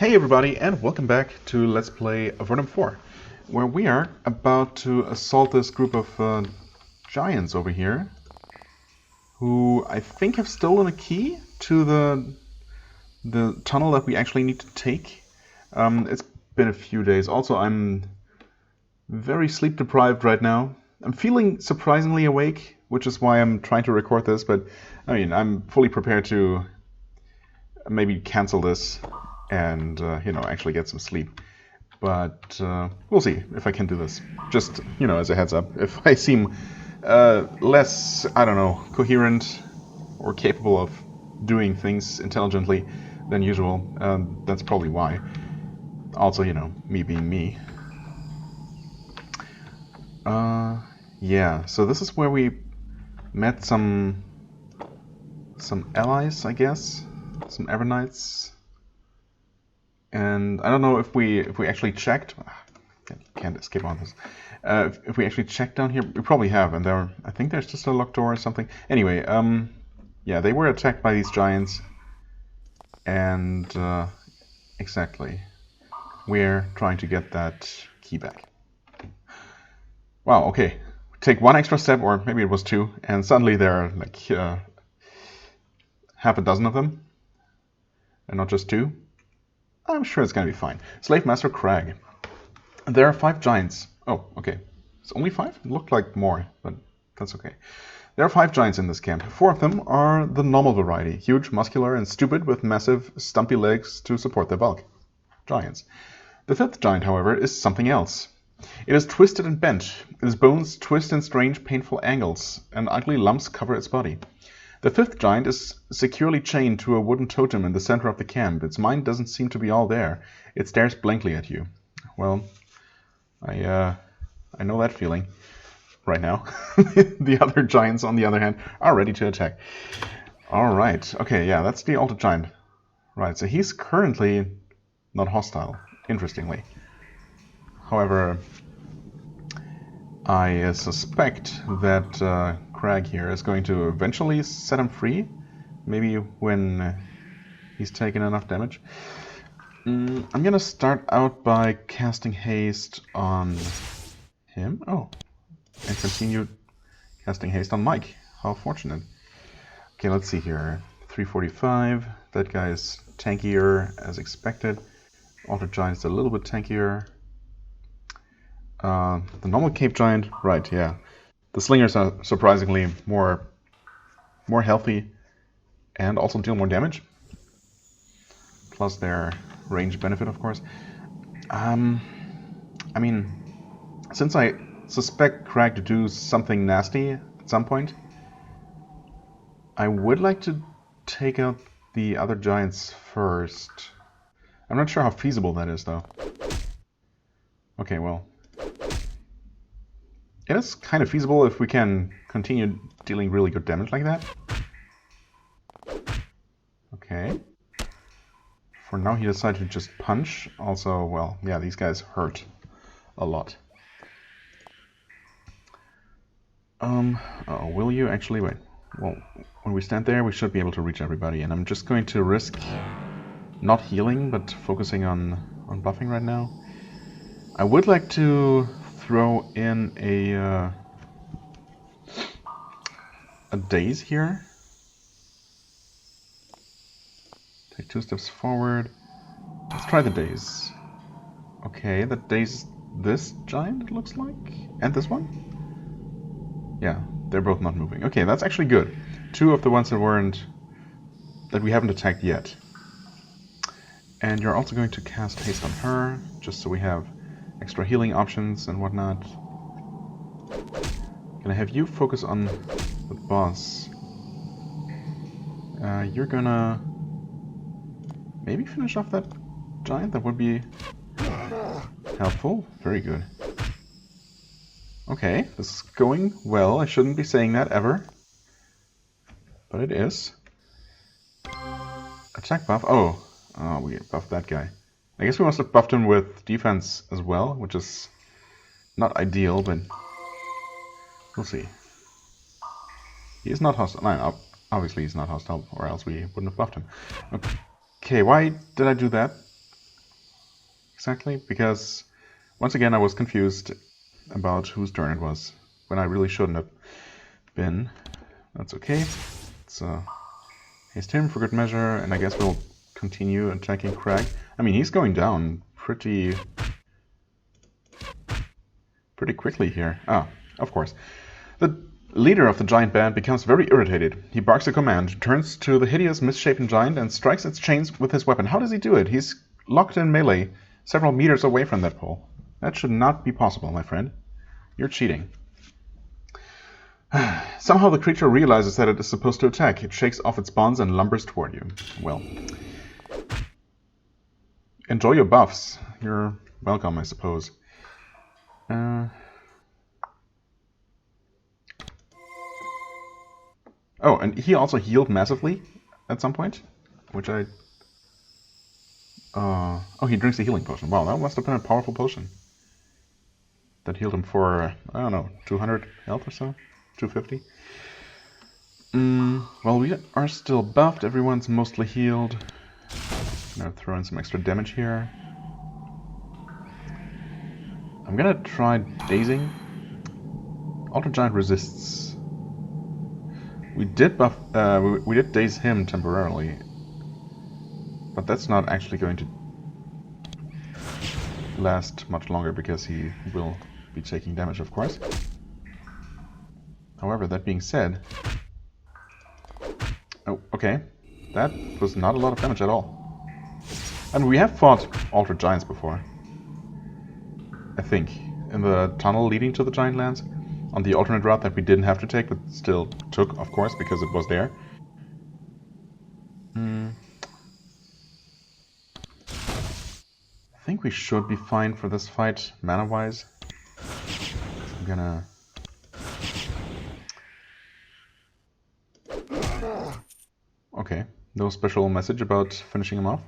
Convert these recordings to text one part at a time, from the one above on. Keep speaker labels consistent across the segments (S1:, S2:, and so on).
S1: Hey everybody, and welcome back to Let's Play Avernum 4, where we are about to assault this group of giants over here, who I think have stolen a key to the tunnel that we actually need to take. It's been a few days. Also, I'm very sleep deprived right now. I'm feeling surprisingly awake, which is why I'm trying to record this, but I mean, I'm fully prepared to maybe cancel this and actually get some sleep. But we'll see if I can do this. Just as a heads up, if I seem less, I don't know, coherent or capable of doing things intelligently than usual, that's probably why. Also, me being me. Yeah. So this is where we met some allies, I guess, some Avernites. And I don't know if we actually checked. Can't escape on this. If we actually checked down here, we probably have. And I think there's just a locked door or something. Anyway, yeah, they were attacked by these giants, and exactly, we're trying to get that key back. Wow. Okay, take one extra step, or maybe it was two, and suddenly there are like half a dozen of them, and not just two. I'm sure it's going to be fine. Slave Master Crag. There are 5 giants. Oh, okay. It's only 5? It looked like more, but that's okay. There are 5 giants in this camp. 4 of them are the normal variety. Huge, muscular, and stupid with massive, stumpy legs to support their bulk. Giants. The 5th giant, however, is something else. It is twisted and bent. Its bones twist in strange, painful angles, and ugly lumps cover its body. The 5th giant is securely chained to a wooden totem in the center of the camp. Its mind doesn't seem to be all there. It stares blankly at you. Well, I know that feeling right now. The other giants, on the other hand, are ready to attack. All right. Okay, yeah, that's the altered giant. Right, so he's currently not hostile, interestingly. However, I suspect that Crag here is going to eventually set him free. Maybe when he's taken enough damage. I'm going to start out by casting haste on him. Oh, and continue casting haste on Mike. How fortunate. Okay, let's see here. 345. That guy is tankier as expected. Altered Giant is a little bit tankier. The normal Cape Giant, right, yeah. The Slingers are surprisingly more healthy and also deal more damage. Plus their range benefit, of course. I mean, since I suspect Crag to do something nasty at some point, I would like to take out the other giants first. I'm not sure how feasible that is, though. Okay, well, it is kind of feasible if we can continue dealing really good damage like that. Okay. For now he decided to just punch. Also, well, yeah, these guys hurt a lot. Oh, will you actually wait? Well, when we stand there, we should be able to reach everybody, and I'm just going to risk not healing, but focusing on buffing right now. I would like to throw in a daze here. Take 2 steps forward. Let's try the daze. Okay, that dazed this giant, it looks like. And this one? Yeah, they're both not moving. Okay, that's actually good. 2 of the ones that we haven't attacked yet. And you're also going to cast haste on her, just so we have extra healing options and whatnot. Gonna have you focus on the boss. You're gonna maybe finish off that giant. That would be helpful. Very good. Okay, this is going well. I shouldn't be saying that ever, but it is. Attack buff. Oh, we buffed that guy. I guess we must have buffed him with defense as well, which is not ideal, but we'll see. He is not hostile. No, obviously he's not hostile, or else we wouldn't have buffed him. Okay, why did I do that? exactly, because once again I was confused about whose turn it was, when I really shouldn't have been. That's okay. Let's haste him for good measure, and I guess we'll continue attacking Crag. I mean, he's going down pretty quickly here. Ah, of course. The leader of the giant band becomes very irritated. He barks a command, turns to the hideous, misshapen giant, and strikes its chains with his weapon. How does he do it? He's locked in melee, several meters away from that pole. That should not be possible, my friend. You're cheating. Somehow the creature realizes that it is supposed to attack. It shakes off its bonds and lumbers toward you. Well, enjoy your buffs. You're welcome, I suppose. Oh, and he also healed massively at some point, which I... oh, he drinks a healing potion. Wow, that must have been a powerful potion. That healed him for, I don't know, 200 health or so? 250? Well, we are still buffed. Everyone's mostly healed. I'm gonna throw in some extra damage here. I'm gonna try dazing. Ultra Giant resists. We did buff. We did daze him temporarily, but that's not actually going to last much longer because he will be taking damage, of course. However, that being said, oh, okay, that was not a lot of damage at all. I mean, we have fought Ultra Giants before, I think, in the tunnel leading to the Giant Lands. On the alternate route that we didn't have to take, but still took, of course, because it was there. I think we should be fine for this fight, mana-wise. I'm gonna... Okay, no special message about finishing him off.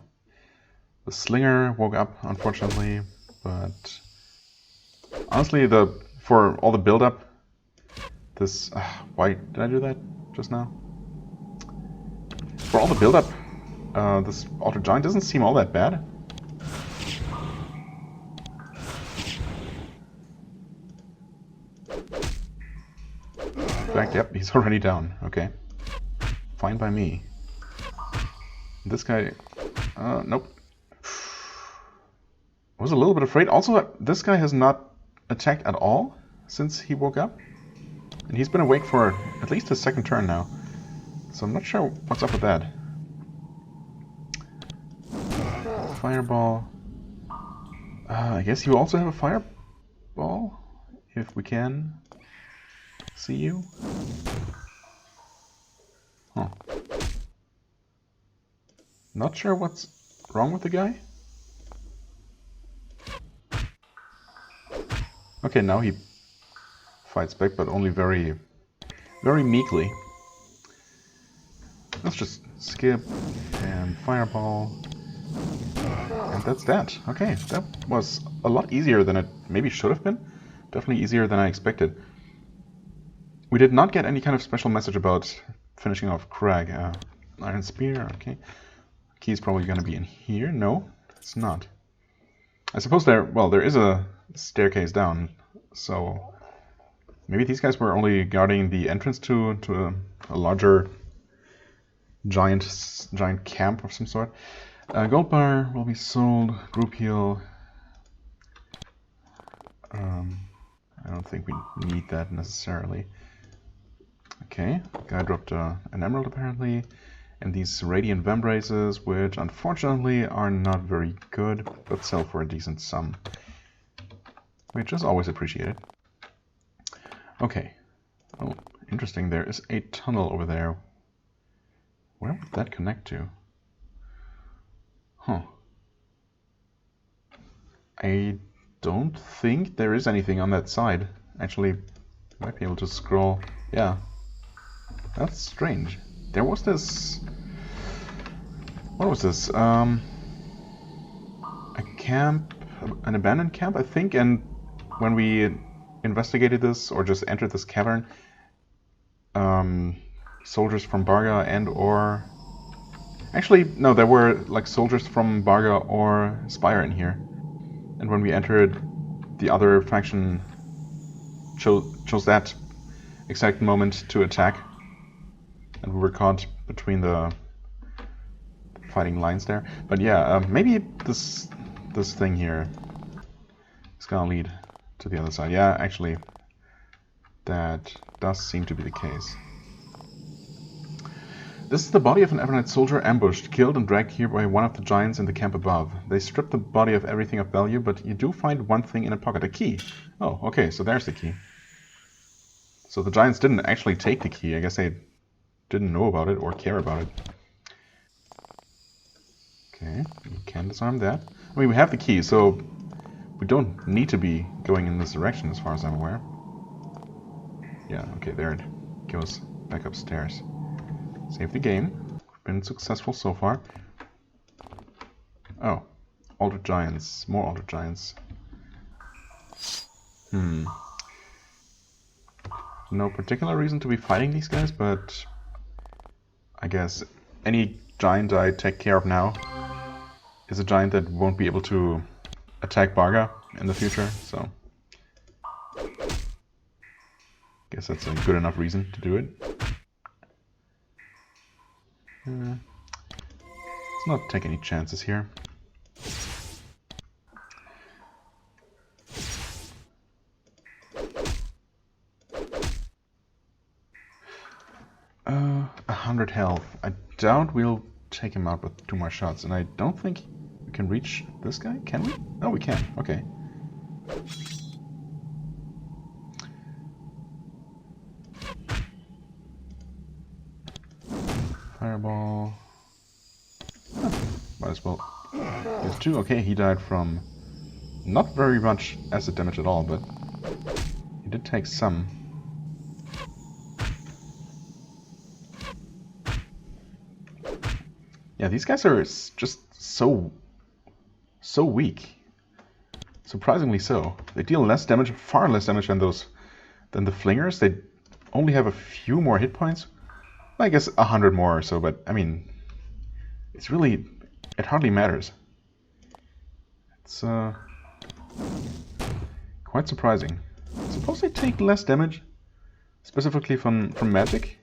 S1: The Slinger woke up, unfortunately, but... honestly, for all the build-up, this... why did I do that just now? For all the build-up, this Ultra Giant doesn't seem all that bad. In fact, yep, he's already down. Okay. Fine by me. This guy... nope. I was a little bit afraid. Also, this guy has not attacked at all since he woke up. And he's been awake for at least his second turn now. So I'm not sure what's up with that. Fireball. I guess you also have a fireball? If we can see you. Huh. Not sure what's wrong with the guy. Okay, now he fights back, but only very, very meekly. Let's just skip and fireball. And that's that. Okay, that was a lot easier than it maybe should have been. Definitely easier than I expected. We did not get any kind of special message about finishing off Crag. Iron Spear, okay. Key's probably going to be in here. No, it's not. I suppose there is a staircase down, so maybe these guys were only guarding the entrance to a larger giant camp of some sort. Gold bar will be sold. Group heal. I don't think we need that necessarily. Okay, guy dropped an emerald apparently, and these radiant vambraces, which unfortunately are not very good, but sell for a decent sum, which is always appreciated. Okay. Oh, interesting. There is a tunnel over there. Where would that connect to? Huh. I don't think there is anything on that side. Actually, I might be able to scroll. Yeah. That's strange. There was this... What was this? A camp, an abandoned camp, I think, and when we investigated this, or just entered this cavern, soldiers from Barga and or... Actually, no, there were like soldiers from Barga or Spire in here. And when we entered, the other faction chose that exact moment to attack. And we were caught between the fighting lines there. But yeah, maybe this thing here is gonna lead to the other side. Yeah, actually, that does seem to be the case. This is the body of an Avernite soldier ambushed, killed and dragged here by one of the giants in the camp above. They stripped the body of everything of value, but you do find one thing in a pocket, a key. Oh, okay, so there's the key. So the giants didn't actually take the key. I guess they didn't know about it or care about it. Okay, we can disarm that. I mean, we have the key, so we don't need to be going in this direction as far as I'm aware. Yeah, okay, there it goes back upstairs. Save the game. We've been successful so far. Oh, Altered Giants. More Altered Giants. No particular reason to be fighting these guys, but I guess any giant I take care of now is a giant that won't be able to attack Barga in the future, so guess that's a good enough reason to do it. Let's not take any chances here. Uh, 100 health. I doubt we'll take him out with 2 more shots, and I don't think we can reach this guy. Can we? Oh, we can. Okay. Fireball. Might as well use 2. Okay, he died from not very much acid damage at all, but he did take some. Yeah, these guys are just so weak. Surprisingly so. They deal less damage, far less damage than the flingers. They only have a few more hit points. I guess 100 more or so, but I mean, it's really, it hardly matters. It's quite surprising. Suppose they take less damage, specifically from magic.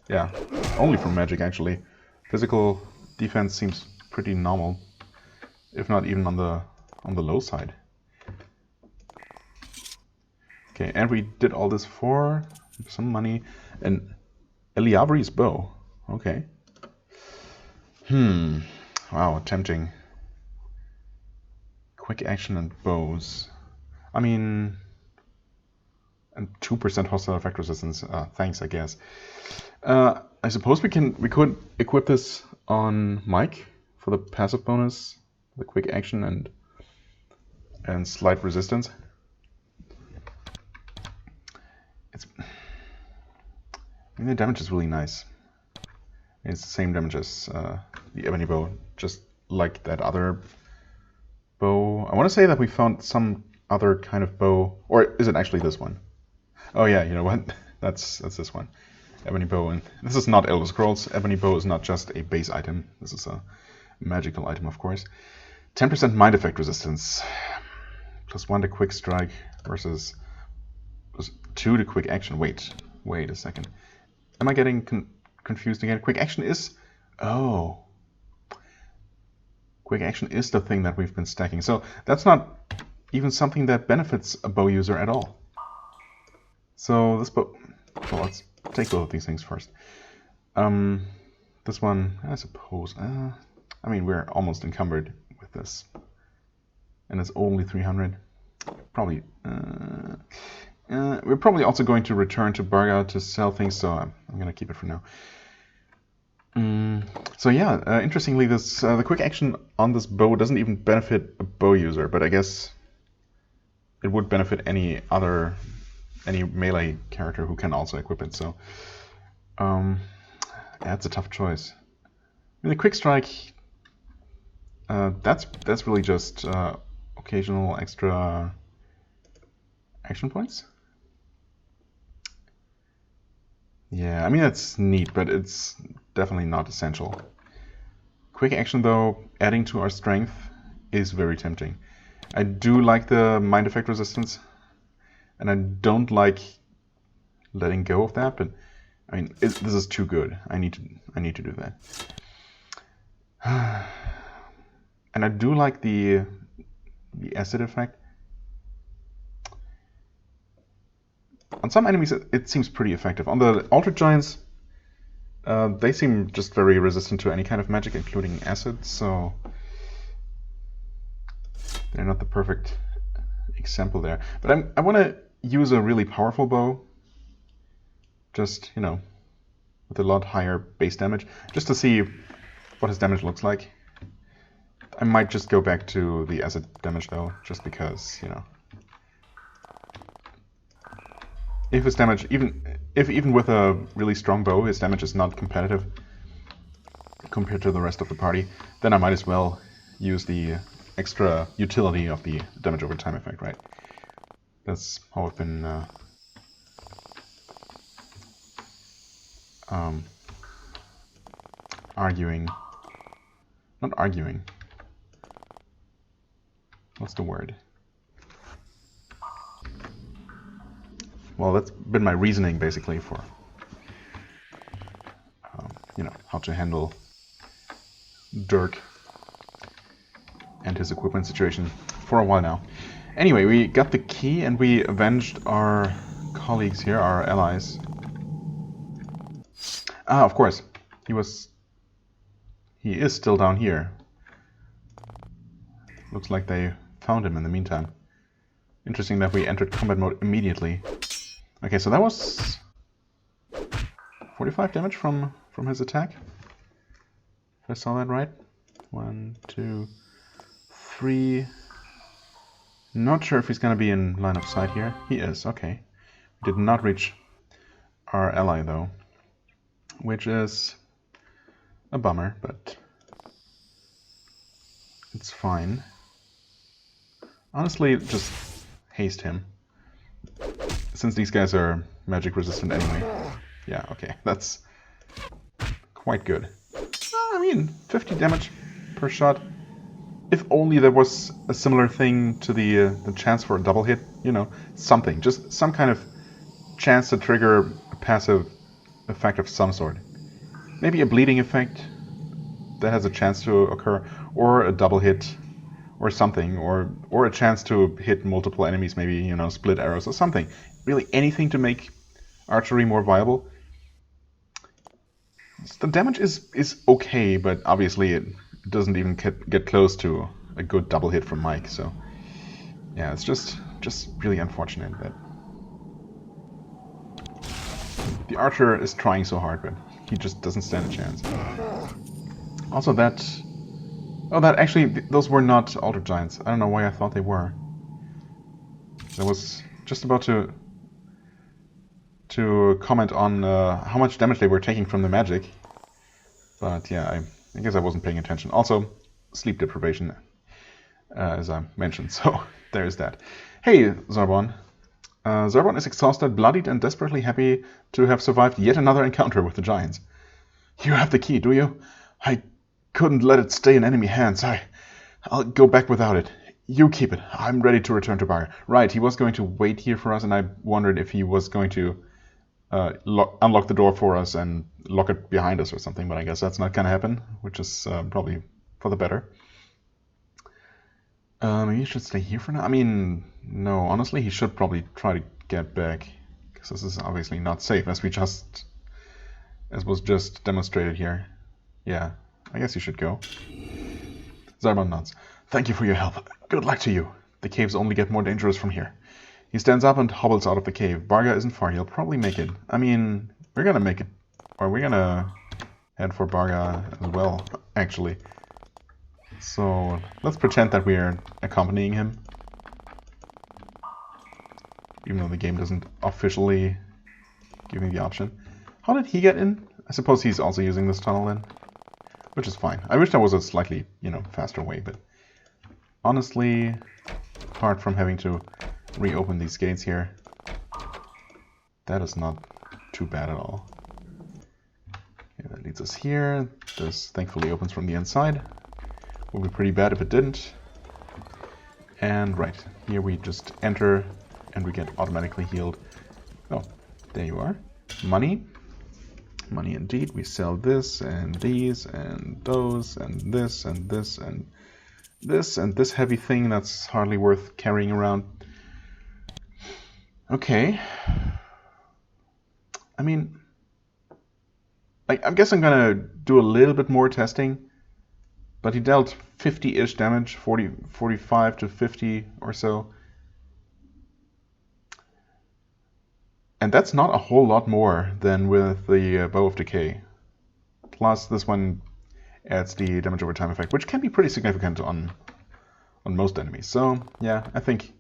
S1: Yeah, only from magic actually. Physical defense seems pretty normal, if not even on the low side. Okay, and we did all this for some money. And Eliavri's bow. Okay. Wow, tempting. Quick action and bows. I mean, and 2% hostile effect resistance. Thanks, I guess. I suppose we could equip this on Mike for the passive bonus, the quick action and slight resistance. I mean, the damage is really nice. It's the same damage as the ebony bow, just like that other bow. I want to say that we found some other kind of bow, or is it actually this one? Oh yeah, you know what? That's this one. Ebony bow, and this is not Elder Scrolls. Ebony bow is not just a base item. This is a magical item, of course. 10% mind effect resistance, +1 to quick strike versus +2 to quick action. Wait a second. Am I getting confused again? Quick action is... Oh. Quick action is the thing that we've been stacking. So that's not even something that benefits a bow user at all. So this bow... Well, let's take both of these things first. This one, I suppose... I mean, we're almost encumbered with this. And it's only 300. Probably... we're probably also going to return to Barga to sell things, so I'm going to keep it for now. So yeah, interestingly, this the quick action on this bow doesn't even benefit a bow user, but I guess it would benefit any melee character who can also equip it. So yeah, it's a tough choice. I mean, the quick strike, that's really just occasional extra action points. Yeah, I mean, that's neat, but it's definitely not essential. Quick action, though, adding to our strength is very tempting. I do like the mind effect resistance, and I don't like letting go of that. But I mean, this is too good. I need to do that. And I do like the acid effect. On some enemies, it seems pretty effective. On the Altered Giants, they seem just very resistant to any kind of magic, including acid, so they're not the perfect example there. But I want to use a really powerful bow, just, you know, with a lot higher base damage, just to see what his damage looks like. I might just go back to the acid damage though, just because, you know. If his damage, even with a really strong bow, his damage is not competitive compared to the rest of the party, then I might as well use the extra utility of the damage over time effect, right? That's how I've been arguing. Not arguing. What's the word? Well, that's been my reasoning, basically, for you know, how to handle Dirk and his equipment situation for a while now. Anyway, we got the key and we avenged our colleagues here, our allies. Ah, of course, he is still down here. Looks like they found him in the meantime. Interesting that we entered combat mode immediately. Okay, so that was 45 damage from his attack. If I saw that right. 1, 2, 3. Not sure if he's going to be in line of sight here. He is, okay. We did not reach our ally though, which is a bummer, but it's fine. Honestly, just haste him. Since these guys are magic resistant anyway. Yeah, okay, that's quite good. I mean, 50 damage per shot. If only there was a similar thing to the chance for a double hit, you know, something. Just some kind of chance to trigger a passive effect of some sort. Maybe a bleeding effect that has a chance to occur, or a double hit, or something, or a chance to hit multiple enemies, maybe, you know, split arrows or something. Really anything to make archery more viable. The damage is okay, but obviously it doesn't even get close to a good double hit from Mike, so yeah, it's just really unfortunate that the archer is trying so hard, but he just doesn't stand a chance. Also that actually, those were not Altered Giants. I don't know why I thought they were. I was just about to comment on how much damage they were taking from the magic. But yeah, I guess I wasn't paying attention. Also, sleep deprivation, as I mentioned, so there's that. Hey, Zarbon. Zarbon is exhausted, bloodied, and desperately happy to have survived yet another encounter with the giants. You have the key, do you? I couldn't let it stay in enemy hands. I'll go back without it. You keep it. I'm ready to return to Bar. Right, he was going to wait here for us, and I wondered if he was going to unlock the door for us and lock it behind us or something, but I guess that's not going to happen, which is probably for the better. Maybe he should stay here for now? I mean, no, honestly, he should probably try to get back, because this is obviously not safe, as was just demonstrated here. Yeah, I guess he should go. Zarbon nods. Thank you for your help. Good luck to you. The caves only get more dangerous from here. He stands up and hobbles out of the cave. Barga isn't far. He'll probably make it. I mean, we're gonna make it. Or we're gonna head for Barga as well, actually. So let's pretend that we're accompanying him. Even though the game doesn't officially give me the option. How did he get in? I suppose he's also using this tunnel then. Which is fine. I wish there was a slightly, you know, faster way, but honestly, apart from having to reopen these gates here, that is not too bad at all. Okay, that leads us here. This thankfully opens from the inside. Would be pretty bad if it didn't. And right, here we just enter and we get automatically healed. Oh, there you are. Money. Money indeed. We sell this and these and those and this and this and this and this heavy thing that's hardly worth carrying around. Okay. I mean, I guess I'm gonna do a little bit more testing, but he dealt 50-ish damage, 45 to 50 or so. And that's not a whole lot more than with the Bow of Decay. Plus this one adds the damage over time effect, which can be pretty significant on most enemies. So yeah, I think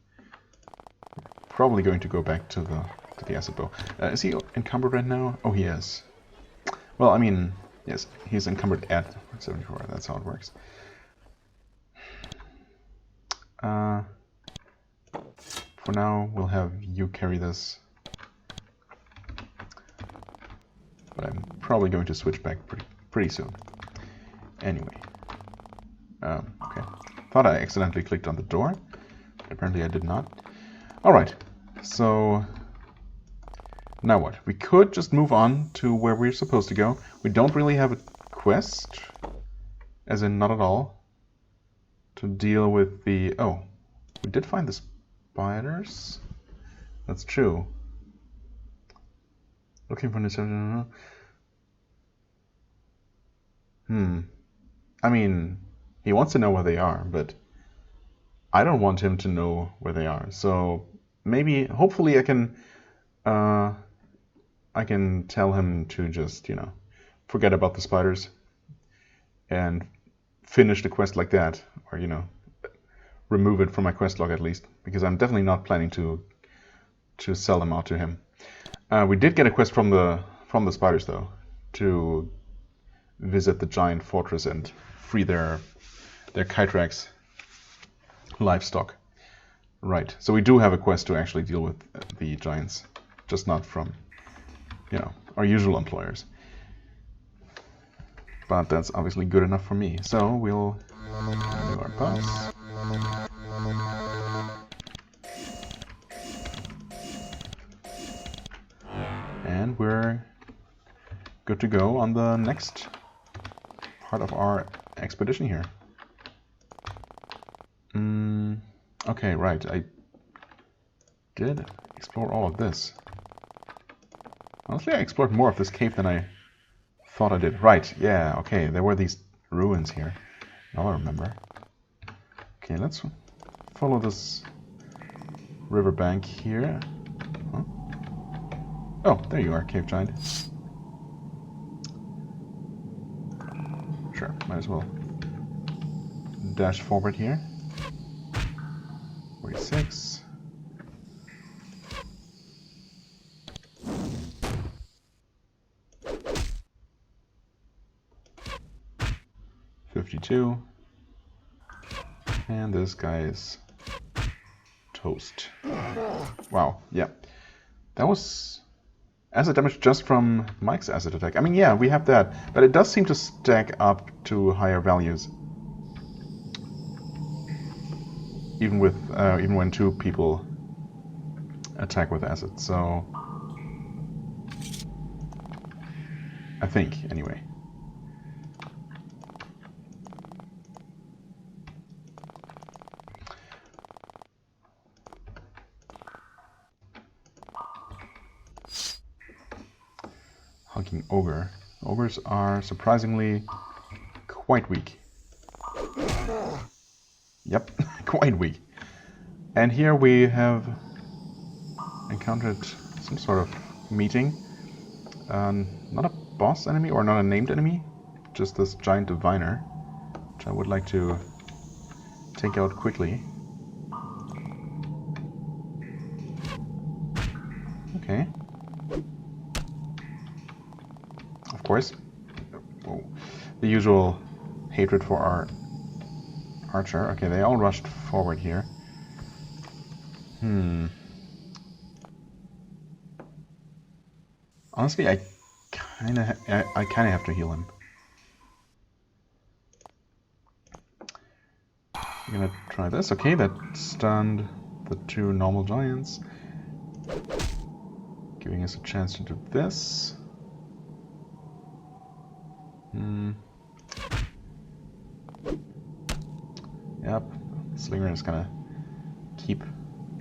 S1: probably going to go back to the acid bow. Is he encumbered right now? Oh, he is. Well, I mean, yes, he's encumbered at 74. That's how it works. For now, we'll have you carry this. But I'm probably going to switch back pretty soon. Anyway. Okay. Thought I accidentally clicked on the door. Apparently I did not. Alright. So now what? We could just move on to where we're supposed to go. We don't really have a quest. As in, not at all. To deal with the... Oh. We did find the spiders. That's true. Looking for this. I mean, he wants to know where they are, but I don't want him to know where they are. So maybe, hopefully, I can tell him to just, forget about the spiders and finish the quest like that, or remove it from my quest log at least, because I'm definitely not planning to sell them out to him. We did get a quest from the spiders though, to visit the giant fortress and free their Kytrax livestock. Right. So we do have a quest to actually deal with the giants, just not from our usual employers. But that's obviously good enough for me. So we'll do our pass. And we're good to go on the next part of our expedition here. Okay, right. I did explore all of this. Honestly, I explored more of this cave than I thought I did. Right, yeah, okay. There were these ruins here. Now I remember. Okay, let's follow this riverbank here. Huh? Oh, there you are, cave giant. Sure, might as well dash forward here. 46. $52. And this guy is toast. Wow, yeah. That was acid damage just from Mike's acid attack. I mean, yeah, we have that, but it does seem to stack up to higher values. Even when two people attack with acid, so I think, anyway. Hulking ogre. Ogres are surprisingly quite weak. Yep, quite weak. And here we have encountered some sort of meeting. Not a boss enemy or not a named enemy, just this giant diviner, which I would like to take out quickly. Okay. Of course. Oh, the usual hatred for our archer. Okay, they all rushed forward here. Honestly, I kind of have to heal him. gonna try this. Okay, that stunned the two normal giants, giving us a chance to do this. Yep, Slinger is gonna keep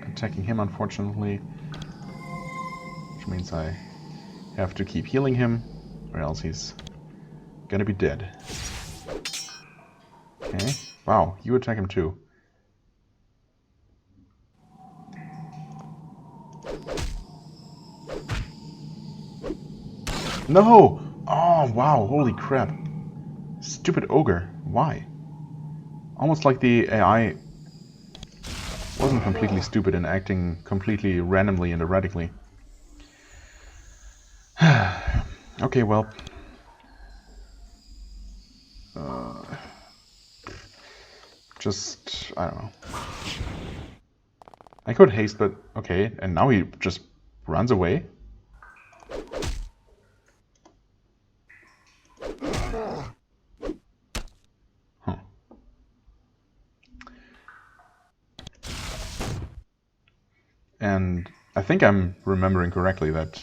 S1: attacking him, unfortunately, which means I have to keep healing him, or else he's gonna be dead. Okay, wow, you attack him too. No! Oh, wow, holy crap. Stupid ogre. Why? Almost like the AI wasn't completely stupid and acting completely randomly and erratically. Okay, well. Just, I don't know. I could haste, but okay, and now he just runs away. Huh. And I think I'm remembering correctly that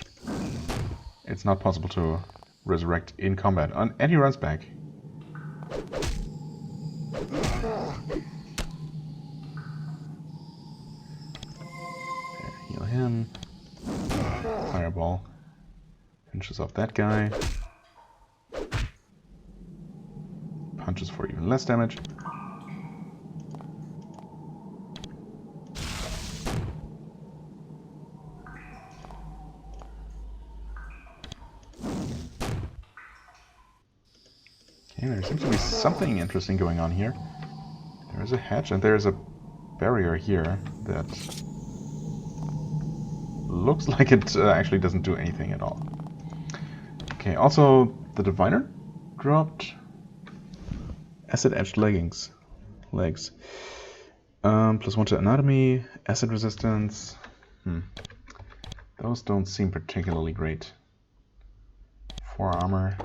S1: it's not possible to resurrect in combat. And he runs back. Heal him. Fireball. Pinches off that guy. Punches for even less damage. Okay, there seems to be something interesting going on here. There's a hatch and there's a barrier here that looks like it actually doesn't do anything at all. Okay, also the diviner dropped acid edged legs. +1 to anatomy, acid resistance. Those don't seem particularly great. 4 armor,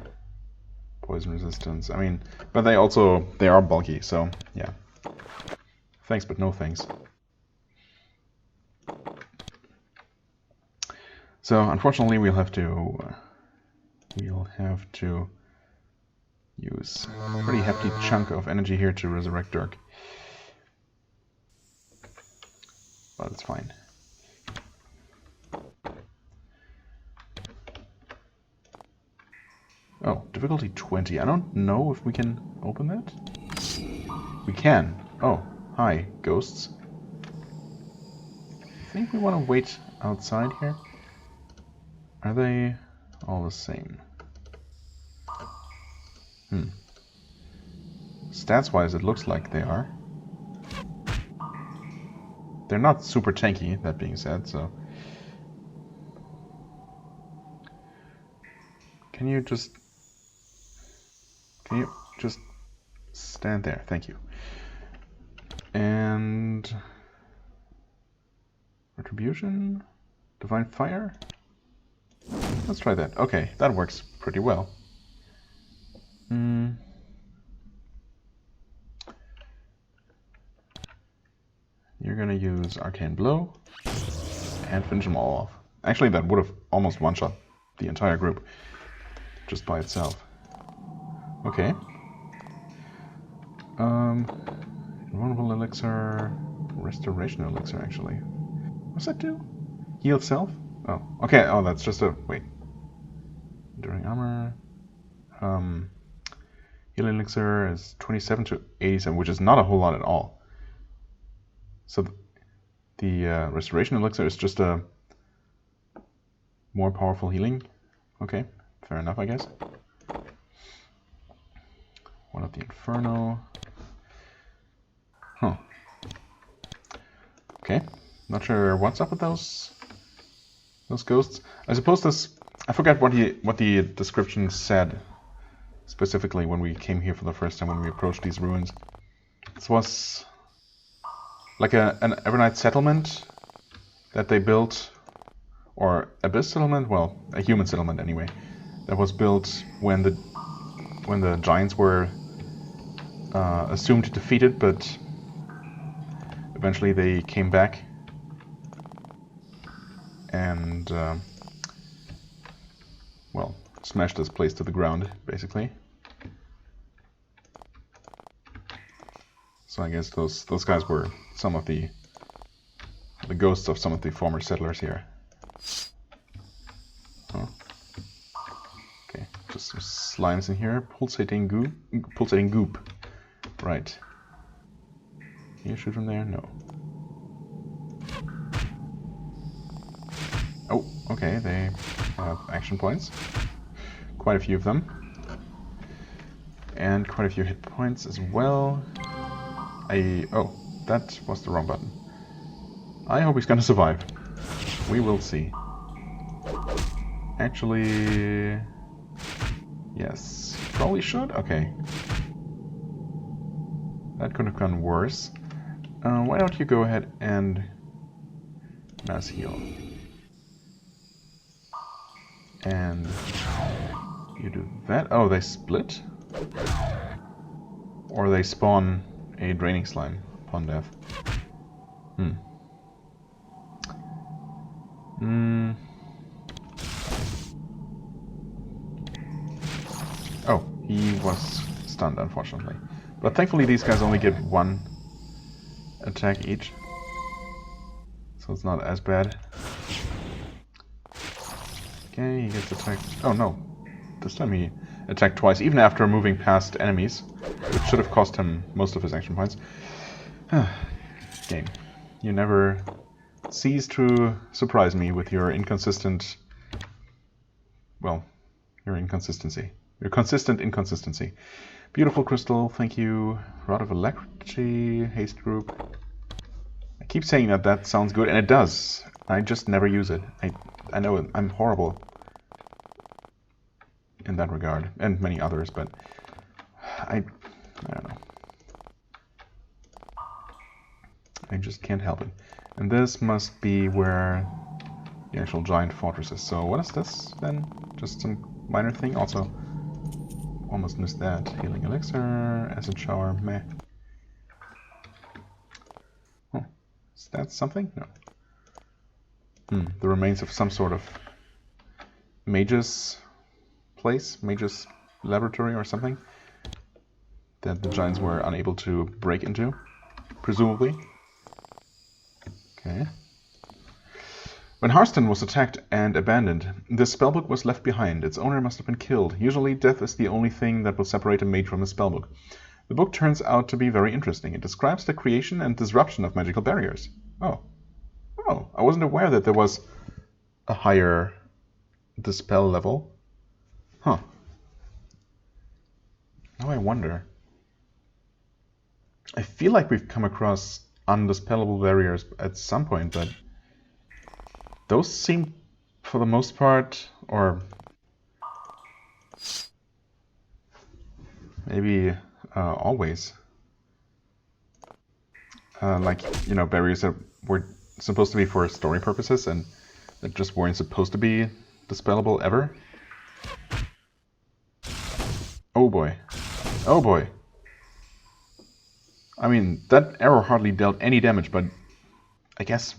S1: poison resistance. I mean, but they are bulky, so yeah. Thanks, but no thanks. So unfortunately, we'll have to use a pretty hefty chunk of energy here to resurrect Dirk. But it's fine. Oh, difficulty 20. I don't know if we can open that. We can. Oh, hi, ghosts. I think we want to wait outside here. Are they all the same? Stats-wise, it looks like they are. They're not super tanky, that being said, so... Can you just stand there? Thank you. And... Retribution? Divine Fire? Let's try that. Okay, that works pretty well. You're gonna use Arcane Blow and finish them all off. Actually, that would have almost one-shot the entire group just by itself. Okay. Invulnerable Elixir, Restoration Elixir, actually. What's that do? Heal self? Oh, okay. Oh, that's just a wait. Enduring armor. Heal elixir is 27 to 87, which is not a whole lot at all. So the restoration elixir is just a more powerful healing. Okay, fair enough, I guess. One of the Inferno. Huh. Okay, not sure what's up with those ghosts. I suppose this. I forgot what the description said specifically when we came here for the first time when we approached these ruins. This was like an Avernite settlement that they built, or abyss settlement, well, a human settlement anyway, that was built when the giants were assumed defeated, but Eventually they came back and, well, smashed this place to the ground, basically. So I guess those guys were some of the ghosts of some of the former settlers here. Oh. Okay, just some slimes in here. Pulsating goop. Right. Can you shoot from there? No. Oh, okay, they have action points. Quite a few of them. And quite a few hit points as well. Oh, that was the wrong button. I hope he's gonna survive. We will see. Actually... yes, probably should? Okay. That could have gone worse. Why don't you go ahead and mass heal. And you do that. Oh, they split? Or they spawn a draining slime upon death. Oh, he was stunned, unfortunately. But thankfully these guys only get one attack each. So it's not as bad. Okay, he gets attacked. Oh no, this time he attacked twice, even after moving past enemies, which should have cost him most of his action points. Game, you never cease to surprise me with your inconsistent... well, your inconsistency. Your consistent inconsistency. Beautiful crystal, thank you. Rod of Alacrity, haste group. I keep saying that sounds good, and it does. I just never use it. I know I'm horrible in that regard, and many others, but I don't know. I just can't help it. And this must be where the actual giant fortress is. So what is this then? Just some minor thing? Also, almost missed that. Healing elixir, acid shower, meh. Oh, is that something? No. The remains of some sort of mage's place, mage's laboratory or something that the giants were unable to break into, presumably. Okay. When Harston was attacked and abandoned, the spellbook was left behind. Its owner must have been killed. Usually death is the only thing that will separate a mage from a spellbook. The book turns out to be very interesting. It describes the creation and disruption of magical barriers. Oh, I wasn't aware that there was a higher dispel level. Huh. Now I wonder. I feel like we've come across undispellable barriers at some point, but those seem, for the most part, or maybe always, like, you know, barriers that were supposed to be for story purposes and that just weren't supposed to be dispellable ever. Oh boy. Oh boy. I mean, that arrow hardly dealt any damage, but I guess,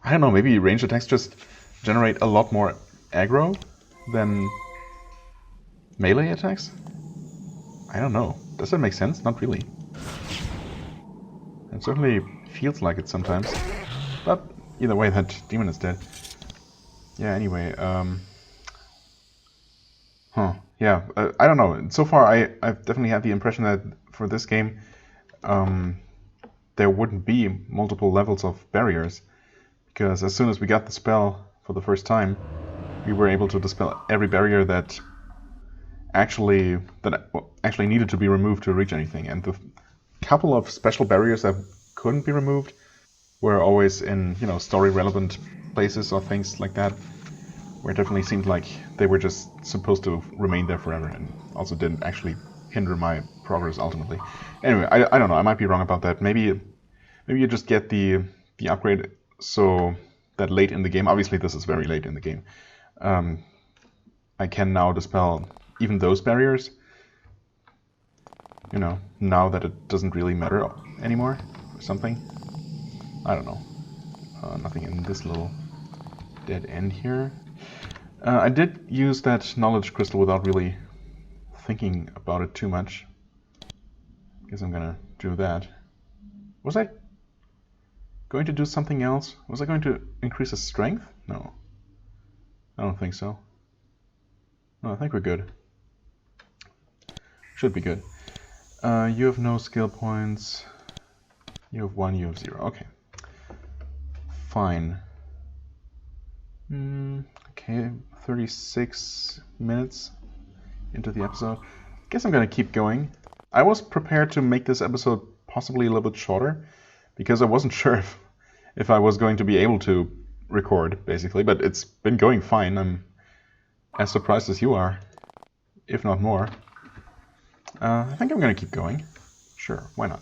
S1: I don't know, maybe ranged attacks just generate a lot more aggro than melee attacks? I don't know. Does that make sense? Not really. It certainly feels like it sometimes. But either way, that demon is dead. Yeah, anyway, yeah, I don't know. So far, I've definitely had the impression that for this game, there wouldn't be multiple levels of barriers. Because as soon as we got the spell for the first time, we were able to dispel every barrier that actually needed to be removed to reach anything. And the couple of special barriers that couldn't be removed were always in, you know, story relevant places or things like that, where it definitely seemed like they were just supposed to remain there forever and also didn't actually hinder my progress ultimately. Anyway, I don't know, I might be wrong about that. Maybe you just get the upgrade so that late in the game, obviously this is very late in the game, I can now dispel even those barriers, you know, now that it doesn't really matter anymore or something. I don't know. Nothing in this little dead end here. I did use that knowledge crystal without really thinking about it too much. Guess I'm gonna do that. Was I going to do something else? Was I going to increase his strength? No. I don't think so. No, I think we're good. Should be good. You have no skill points. You have 1, you have 0. Okay. Fine. Okay, 36 minutes into the episode. Guess I'm gonna keep going. I was prepared to make this episode possibly a little bit shorter because I wasn't sure if I was going to be able to record, basically, but it's been going fine. I'm as surprised as you are, if not more. I think I'm gonna keep going. Sure, why not?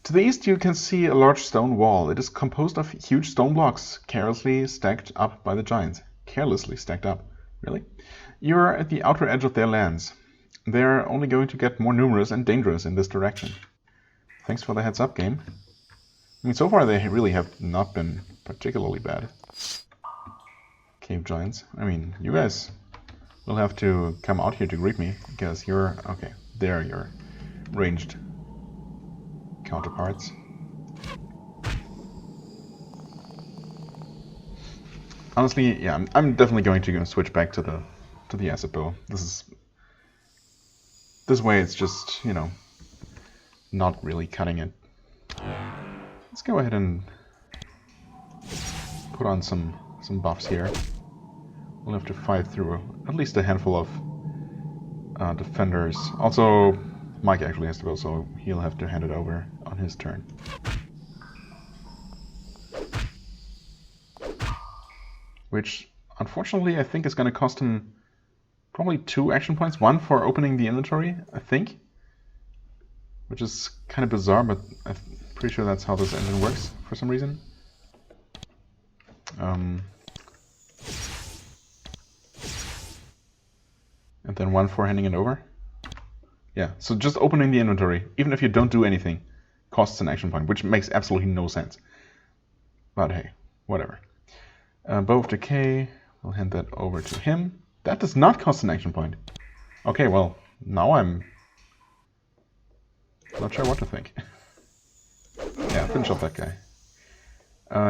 S1: To the east you can see a large stone wall. It is composed of huge stone blocks carelessly stacked up by the giants. Carelessly stacked up? Really? You are at the outer edge of their lands. They are only going to get more numerous and dangerous in this direction. Thanks for the heads up, game. I mean, so far they really have not been particularly bad. Cave giants. I mean, you guys will have to come out here to greet me, because you're... okay, there you're ranged counterparts. Honestly, yeah, I'm definitely going to switch back to the acid bow. This way it's just, you know, not really cutting it. Let's go ahead and put on some buffs here. We'll have to fight through at least a handful of defenders. Also, Mike actually has to go, so he'll have to hand it over on his turn. Which, unfortunately, I think is going to cost him probably 2 action points. 1 for opening the inventory, I think. Which is kind of bizarre, but I'm pretty sure that's how this engine works for some reason. And then 1 for handing it over. Yeah, so just opening the inventory, even if you don't do anything, costs an action point, which makes absolutely no sense. But hey, whatever. Bow of Decay, we'll hand that over to him. That does not cost an action point. Okay, well, now I'm not sure what to think. Yeah, finish off that guy.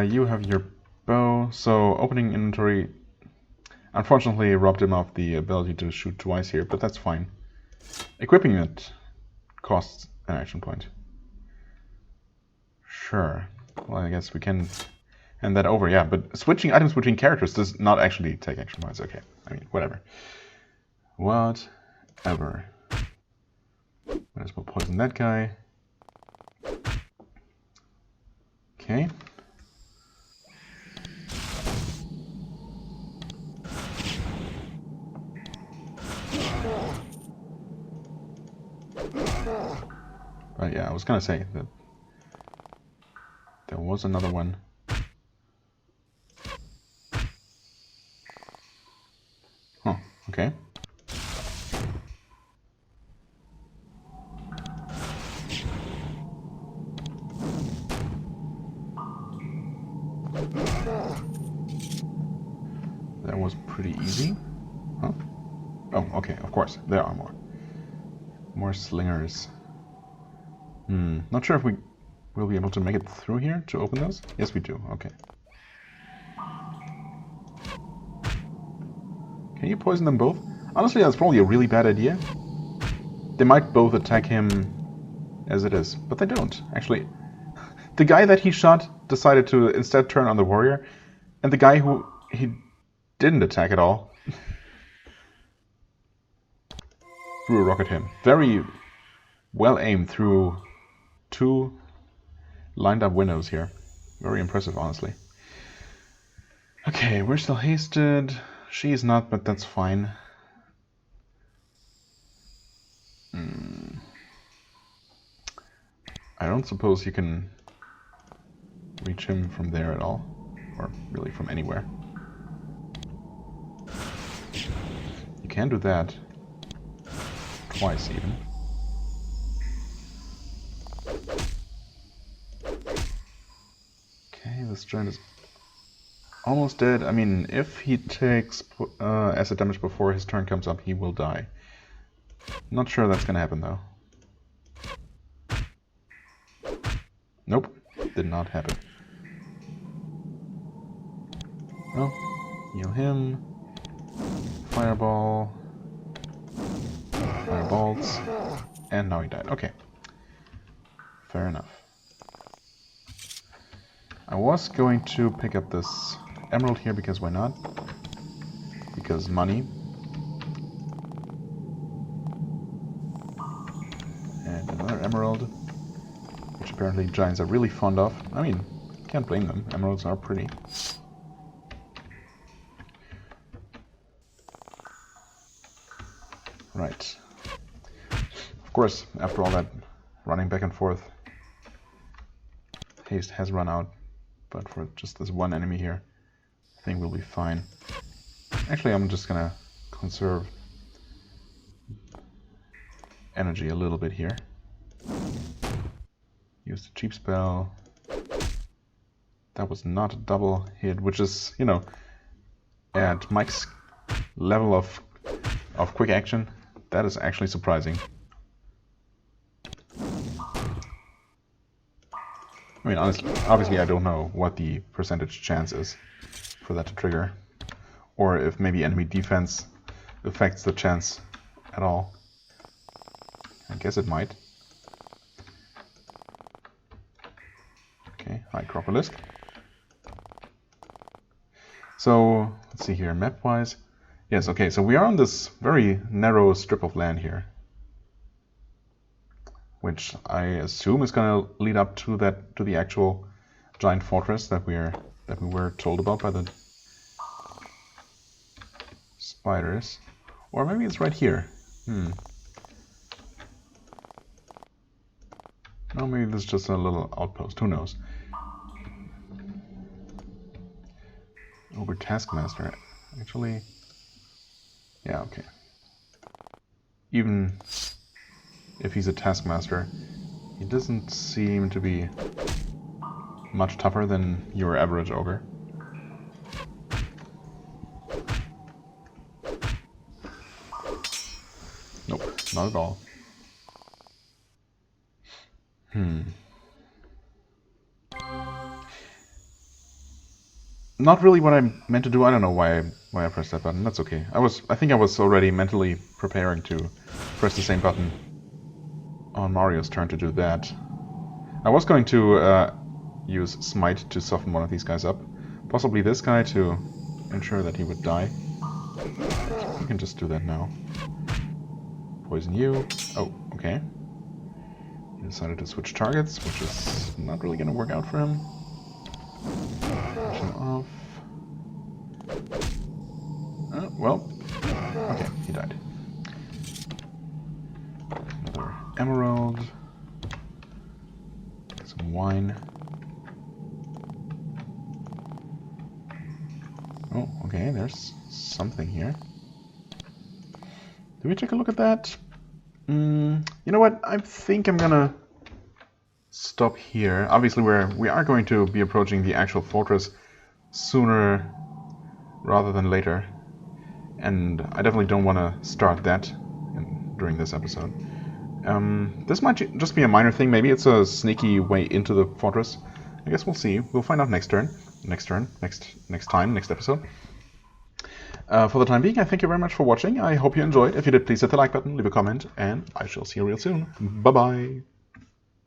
S1: You have your bow, so opening inventory unfortunately robbed him of the ability to shoot twice here, but that's fine. Equipping it costs an action point. Sure. Well, I guess we can hand that over, yeah, but switching items between characters does not actually take action points. Okay, I mean, whatever. Whatever. Might as well poison that guy. Okay. But yeah, I was gonna say that there was another one. Huh, okay. That was pretty easy. Huh? Oh, okay, of course, there are more. More slingers. Not sure if we will be able to make it through here to open those. Yes, we do. Okay. Can you poison them both? Honestly, that's probably a really bad idea. They might both attack him as it is, but they don't. Actually, the guy that he shot decided to instead turn on the warrior, and the guy who he didn't attack at all threw a rock at him. Very well aimed through 2 lined up windows here. Very impressive, honestly. Okay, we're still hasted. She is not, but that's fine. I don't suppose you can reach him from there at all, or really from anywhere. You can do that. Twice, even. this giant is almost dead. I mean, if he takes acid damage before his turn comes up, he will die. Not sure that's gonna happen though. Nope, did not happen. Oh, heal him. Fireball. Fireballs. And now he died. Okay. Fair enough. I was going to pick up this emerald here because why not? Because money. And another emerald, which apparently giants are really fond of. I mean, can't blame them. Emeralds are pretty. Right. Of course, after all that running back and forth, haste has run out. But for just this one enemy here, I think we'll be fine. Actually, I'm just gonna conserve energy a little bit here. Use the cheap spell. That was not a double hit, which is, you know, at Mike's level of quick action, that is actually surprising. I mean, honestly, obviously I don't know what the percentage chance is for that to trigger. Or if maybe enemy defense affects the chance at all. I guess it might. Okay, hi Cropolisk. So, let's see here, map-wise. Yes, okay, so we are on this very narrow strip of land here, which I assume is going to lead up to the actual giant fortress that we were told about by the spiders, or maybe it's right here. No, maybe this is just a little outpost. Who knows? Over Taskmaster, actually. Yeah, okay. Even if he's a Taskmaster, he doesn't seem to be much tougher than your average ogre. Nope, not at all. Not really what I meant to do. I don't know why I pressed that button. That's okay. I think I was already mentally preparing to press the same button on Mario's turn to do that. I was going to use Smite to soften one of these guys up. Possibly this guy to ensure that he would die. We can just do that now. Poison you. Oh, okay. He decided to switch targets, which is not really going to work out for him. Push him off. Well, okay, he died. Another emerald. Some wine. Oh, okay, there's something here. Did we take a look at that? You know what? I think I'm gonna stop here. Obviously, we are going to be approaching the actual fortress sooner rather than later, and I definitely don't want to start that during this episode. This might just be a minor thing. Maybe it's a sneaky way into the fortress. I guess we'll see. We'll find out next episode. For the time being, I thank you very much for watching. I hope you enjoyed. If you did, please hit the like button, leave a comment, and I shall see you real soon. Bye-bye.